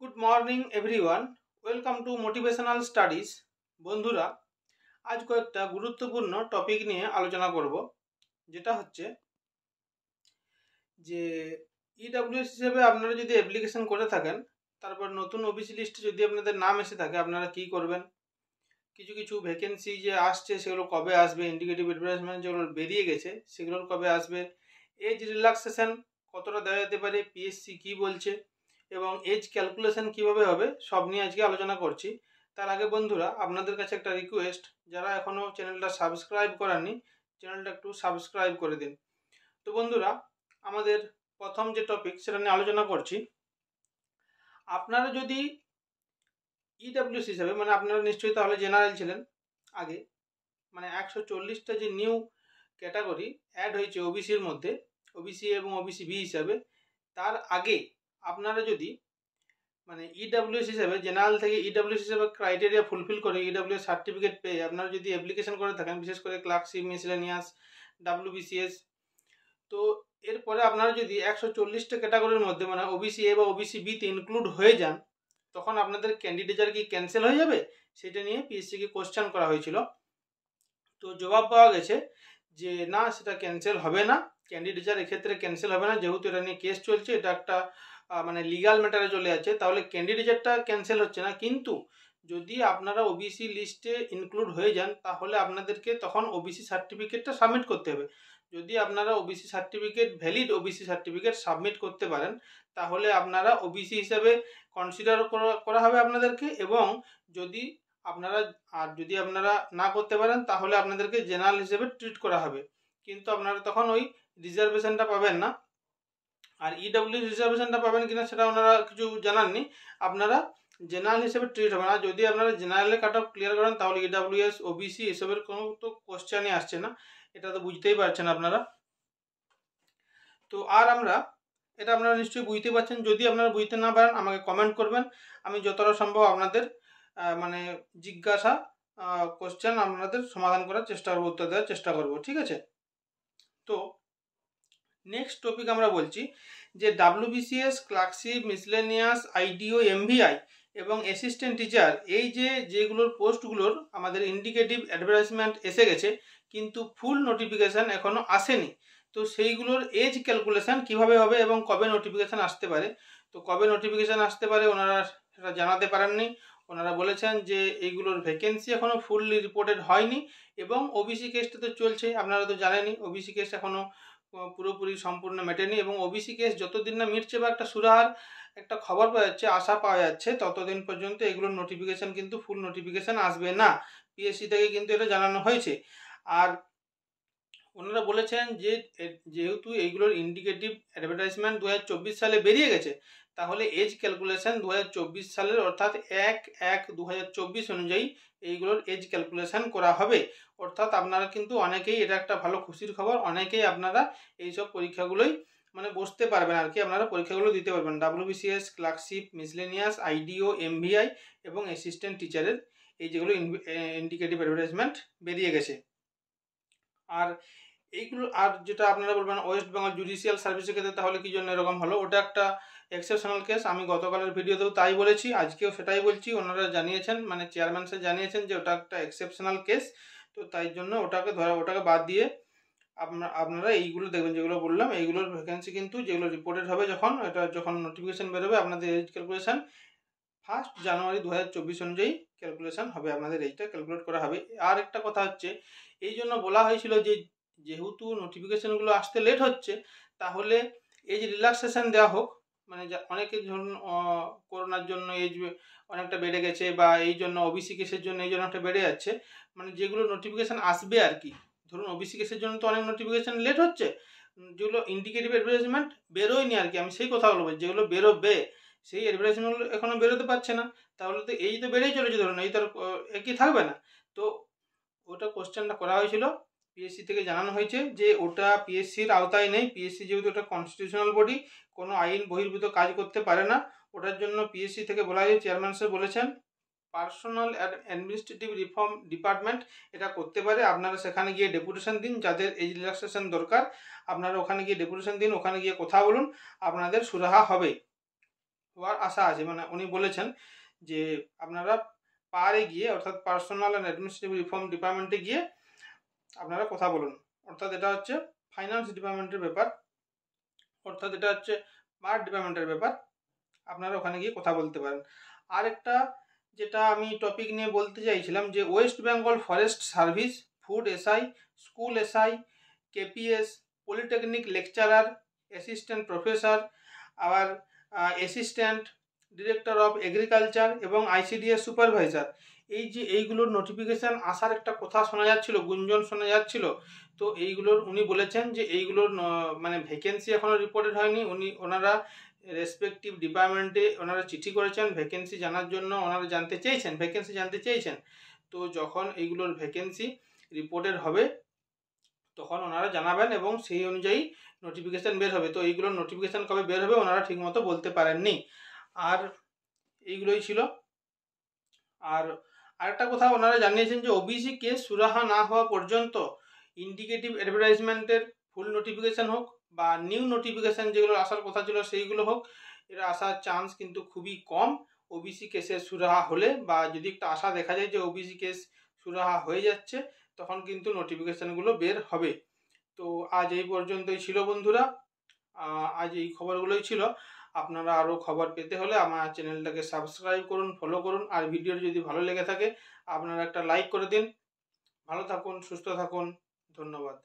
Good morning everyone, welcome to motivational studies. বন্ধুরা, আজ কয়েকটা গুরুত্বপূর্ণ টপিক নিয়ে আলোচনা করব, যেটা হচ্ছে যে ইডব্লিউএস হিসেবে আপনারা যদি অ্যাপ্লিকেশন করে থাকেন, তারপর নতুন ওবিসি লিস্টে যদি আপনাদের নাম এসে থাকে, আপনারা কি করবেন। কিছু কিছু ভ্যাকেন্সি যে আসছে সেগুলো কবে আসবে, ইন্ডিকেটিভ অ্যাডভার্টাইজমেন্ট যেগুলো বেরিয়ে গেছে সেগুলোর কবে আসবে, এজ রিল্যাক্সেশন কতটা দেওয়া যেতে পারে, পিএসসি কি বলছে এবং এজ ক্যালকুলেশন কিভাবে হবে, সব নিয়ে আজকে আলোচনা করছি। তার আগে বন্ধুরা, আপনাদের কাছে একটা রিকোয়েস্ট, যারা এখনও চ্যানেলটা সাবস্ক্রাইব করেননি, চ্যানেলটা একটু সাবস্ক্রাইব করে দিন। তো বন্ধুরা, আমাদের প্রথম যে টপিক সেটা নিয়ে আলোচনা করছি। আপনারা যদি ইডব্লিউএস হিসাবে, মানে আপনারা নিশ্চয়ই তাহলে জেনারেল ছিলেন আগে, মানে 140টা যে নিউ ক্যাটাগরি অ্যাড হয়েছে ওবিসির মধ্যে, ওবিসি এবং ওবিসি বি হিসাবে, তার আগে আপনারা যদি মানে ইডব্লিউএস হিসেবে জেনারেল থেকে ইডব্লিউএস হিসেবে ক্রাইটেরিয়া ফুলফিল করে ইডব্লিউএস সার্টিফিকেট পেয়ে আপনারা যদি অ্যাপ্লিকেশন করে থাকেন, বিশেষ করে ক্লার্কশিপ, মিসেলেনিয়াস, ডাব্লিউবিসিএস, তো এরপরে আপনারা যদি 140টা ক্যাটাগরির মধ্যে মানে ওবিসি এ বা ওবিসি বিতে ইনক্লুড হয়ে যান, তখন আপনাদের ক্যান্ডিডেটার কি ক্যান্সেল হয়ে যাবে, সেটা নিয়ে পিএসসিকে কোশ্চেন করা হয়েছিল। তো জবাব পাওয়া গেছে যে না, সেটা ক্যান্সেল হবে না, ক্যান্ডিডেটার এক্ষেত্রে ক্যান্সেল হবে না, যেহেতু এটা নিয়ে কেস চলছে, এটা একটা মানে লিগাল ম্যাটারে চলে যাচ্ছে, তাহলে ক্যান্ডিডেটটা ক্যান্সেল হচ্ছে না। কিন্তু যদি আপনারা ওবিসি লিস্টে ইনক্লুড হয়ে যান, তাহলে আপনাদেরকে তখন ওবিসি সার্টিফিকেটটা সাবমিট করতে হবে। যদি আপনারা OBC certificate, valid OBC certificate submit করতে পারেন, তাহলে আপনারা ওবিসি হিসাবে কনসিডার করা হবে আপনাদেরকে, এবং যদি আপনারা না করতে পারেন, তাহলে আপনাদেরকে জেনারেল হিসেবে ট্রিট করা হবে, কিন্তু আপনারা তখন ওই রিজার্ভেশনটা পাবেন না। আর ইডব্লিউএস রিজার্ভেশনটা পাবেন কিনা সেটা ওনারা কিছু জানাননি। আপনারা জেনারেল হিসেবে ট্রিট হবে না। যদি আপনারা জেনারেলে কাট অফ ক্লিয়ার করেন, তাহলে ইডব্লিউএস, ওবিসি এসবের কোনো তো কোশ্চেনই আসছে না, এটা তো বুঝতেই পারছেন আপনারা। তো আর এটা আপনারা নিশ্চয়ই বুঝতে পারছেন। যদি আপনারা বুঝতে না পারেন, আমাকে কমেন্ট করবেন, আমি যতটা সম্ভব আপনাদের মানে জিজ্ঞাসা কোশ্চেন আপনাদের সমাধান করার চেষ্টা করবো, উত্তর দেওয়ার চেষ্টা করব, ঠিক আছে। তো নেক্সট টপিক আমরা বলছি যে ডাব্লিউবিসিএস, ক্লার্কশিপ, মিসলেনিয়াস, আইডিও, এমভিআই এবং অ্যাসিস্ট্যান্ট টিচার, এই যেগুলোর পোস্টগুলোর আমাদের ইন্ডিকেটিভ অ্যাডভার্টাইজমেন্ট এসে গেছে, কিন্তু ফুল নোটিফিকেশান এখনও আসেনি। তো সেইগুলোর এজ ক্যালকুলেশান কিভাবে হবে এবং কবে নোটিফিকেশান আসতে পারে, তো কবে নোটিফিকেশান আসতে পারে ওনারা সেটা জানাতে পারেননি। ওনারা বলেছেন যে এইগুলোর ভ্যাকেন্সি এখনও ফুললি রিপোর্টেড হয়নি, এবং ওবিসি কেসটা তো চলছে, আপনারা তো জানেনই ওবিসি কেস এখনও পুরোপুরি সম্পূর্ণ মেটেনি, এবং ওবিসি কেস যতদিন না মিটছে বা একটা সুরাহার একটা খবর পাওয়া যাচ্ছে, আশা পাওয়া যাচ্ছে, ততদিন পর্যন্ত এগুলোর নোটিফিকেশান কিন্তু ফুল নোটিফিকেশান আসবে না। পিএসসি থেকে কিন্তু এটা জানানো হয়েছে। আর ওনারা বলেছেন যে যেহেতু এইগুলোর ইন্ডিকেটিভ অ্যাডভার্টাইজমেন্ট 2024 সালে বেরিয়ে গেছে, তাহলে এজ ক্যালকুলেশন 2024 সালের অর্থাৎ 1/1/2024 অনুযায়ী এইগুলোর এজ ক্যালকুলেশন করা হবে। অর্থাৎ আপনারা কিন্তু অনেকেই, এটা একটা ভালো খুশির খবর, অনেকেই আপনারা এইসব পরীক্ষাগুলোই মানে বসতে পারবেন আর কি, আপনারা পরীক্ষাগুলো দিতে পারবেন। ডাব্লিউবিসিএস, ক্লার্কশিপ, মিসলেনিয়াস, আইডিও, এমভিআই এবং অ্যাসিস্ট্যান্ট টিচারের এই যেগুলো ইন্ডিকেটিভ অ্যাডভার্টাইজমেন্ট বেরিয়ে গেছে। আর এইগুলো, আর যেটা আপনারা বলবেন ওয়েস্ট বেঙ্গল জুডিশিয়াল সার্ভিসের ক্ষেত্রে তাহলে কি জন্য এরকম হলো, ওটা একটা এক্সেপশনাল কেস। আমি গতকালের ভিডিওতেও তাই বলেছি, আজকেও সেটাই বলছি। ওনারা জানিয়েছেন, মানে চেয়ারম্যান স্যার জানিয়েছেন যে ওটা একটা এক্সেপশনাল কেস, তো তাই জন্য ওটাকে বাদ দিয়ে আপনারা এইগুলো দেখবেন যেগুলো বললাম, এইগুলোর ভ্যাকেন্সি কিন্তু যেগুলো রিপোর্টেড হবে, যখন নোটিফিকেশান বেরোবে, আপনাদের এজ ক্যালকুলেশান 1 জানুয়ারি 2024 অনুযায়ী ক্যালকুলেশান হবে, আপনাদের এইটা ক্যালকুলেট করা হবে। আর একটা কথা হচ্ছে, এই জন্য বলা হয়েছিল যে যেহেতু নোটিফিকেশানগুলো আসতে লেট হচ্ছে, তাহলে এজ রিল্যাক্সেশন দেওয়া হোক। মানে অনেকে ধরুন করোনার জন্য এজ অনেকটা বেড়ে গেছে, বা এই জন্য ওবিসি কেসের জন্য এই জন্য একটা বেড়ে যাচ্ছে, মানে যেগুলো নোটিফিকেশান আসবে আর কি। ধরুন ওবিসি কেসের জন্য তো অনেক নোটিফিকেশান লেট হচ্ছে, যেগুলো ইন্ডিকেটিভ অ্যাডভার্টাইজমেন্ট বেরোয়নি আর কি, আমি সেই কথাগুলো বলছি, যেগুলো বেরোবে সেই অ্যাডভার্টাইজমেন্টগুলো এখনও বেরোতে পারছে না, তাহলে তো এই তো বেড়েই চলেছে, ধরুন এই তো একই থাকবে না। তো ওটা কোশ্চেনটা করা হয়েছিল, পিএসসি থেকে জানানো হয়েছে যে ওটা পিএসসির আওতায় নেই। পিএসসি যেহেতু ওটা কনস্টিটিউশনাল বডি, কোনো আইন বহির্ভূত কাজ করতে পারে না, ওটার জন্য পিএসসি থেকে বলা হয়েছে, চেয়ারম্যান স্যার বলেছেন পার্সোনাল অ্যাডমিনিস্ট্রেটিভ রিফর্ম ডিপার্টমেন্ট এটা করতে পারে। আপনারা সেখানে গিয়ে ডেপুটেশন দিন, যাদের এজ রিল্যাক্সেশন দরকার, আপনারা ওখানে গিয়ে ডেপুটেশন দিন, ওখানে গিয়ে কথা বলুন, আপনাদের সুরাহা হবে। হওয়ার আশা আছে। মানে উনি বলেছেন যে আপনারা পারে গিয়ে, অর্থাৎ পার্সোনাল অ্যান্ড অ্যাডমিনিস্ট্রেটিভ রিফর্ম ডিপার্টমেন্টে গিয়ে আপনারা কথা বলুন। অর্থাৎ এটা হচ্ছে ফাইন্যান্স ডিপার্টমেন্টের ব্যাপার, অর্থাৎ এটা হচ্ছে পার ডিপার্টমেন্টের ব্যাপার, আপনারা ওখানে গিয়ে কথা বলতে পারেন। আরেকটা যেটা আমি টপিক নিয়ে বলতে চাইছিলাম যে West Bengal forest service, food SI, school SI, KPS, polytechnic lecturer, assistant professor, আবার অ্যাসিস্ট্যান্ট ডিরেক্টর অফ এগ্রিকালচার এবং আইসিডিএস সুপারভাইজার, এই যে এইগুলোর নোটিফিকেশান আসার একটা কথা শোনা যাচ্ছিল, গুঞ্জন শোনা যাচ্ছিল। তো এইগুলোর উনি বলেছেন যে এইগুলোর মানে ভ্যাকেন্সি এখনও রিপোর্টেড হয়নি। ওনারা রেসপেক্টিভ ডিপার্টমেন্টে ওনারা চিঠি করেছেন ভ্যাকেন্সি জানার জন্য, ওনারা জানতে চেয়েছেন, ভ্যাকেন্সি জানতে চেয়েছেন। তো যখন এইগুলোর ভ্যাকেন্সি রিপোর্টেড হবে তখন ওনারা জানাবেন এবং সেই অনুযায়ী নোটিফিকেশান বের হবে। তো এইগুলোর নোটিফিকেশান কবে বের হবে ওনারা ঠিকমতো বলতে পারেননি। আর এইগুলোই ছিল। আর আরেকটা কথা ওনারা জানিয়েছেন যে ওবিসি কেস সুরাহা না হওয়া পর্যন্ত ইন্ডিকেটিভ অ্যাডভার্টাইজমেন্টের ফুল নোটিফিকেশান হোক বা নিউ নোটিফিকেশান যেগুলো আসার কথা ছিল সেইগুলো হোক, এরা আসার চান্স কিন্তু খুবই কম। ওবিসি কেসের সুরাহা হলে বা যদি একটা আশা দেখা যায় যে ওবিসি কেস সুরাহা হয়ে যাচ্ছে, তখন কিন্তু নোটিফিকেশানগুলো বের হবে। তো আজ এই পর্যন্তই ছিল বন্ধুরা, আজ এই খবরগুলোই ছিল। আপনারা আরও খবর পেতে হলে আমার চ্যানেলটাকে সাবস্ক্রাইব করুন, ফলো করুন, আর ভিডিওটি যদি ভালো লেগে থাকে আপনারা একটা লাইক করে দিন। ভালো থাকুন, সুস্থ থাকুন, ধন্যবাদ।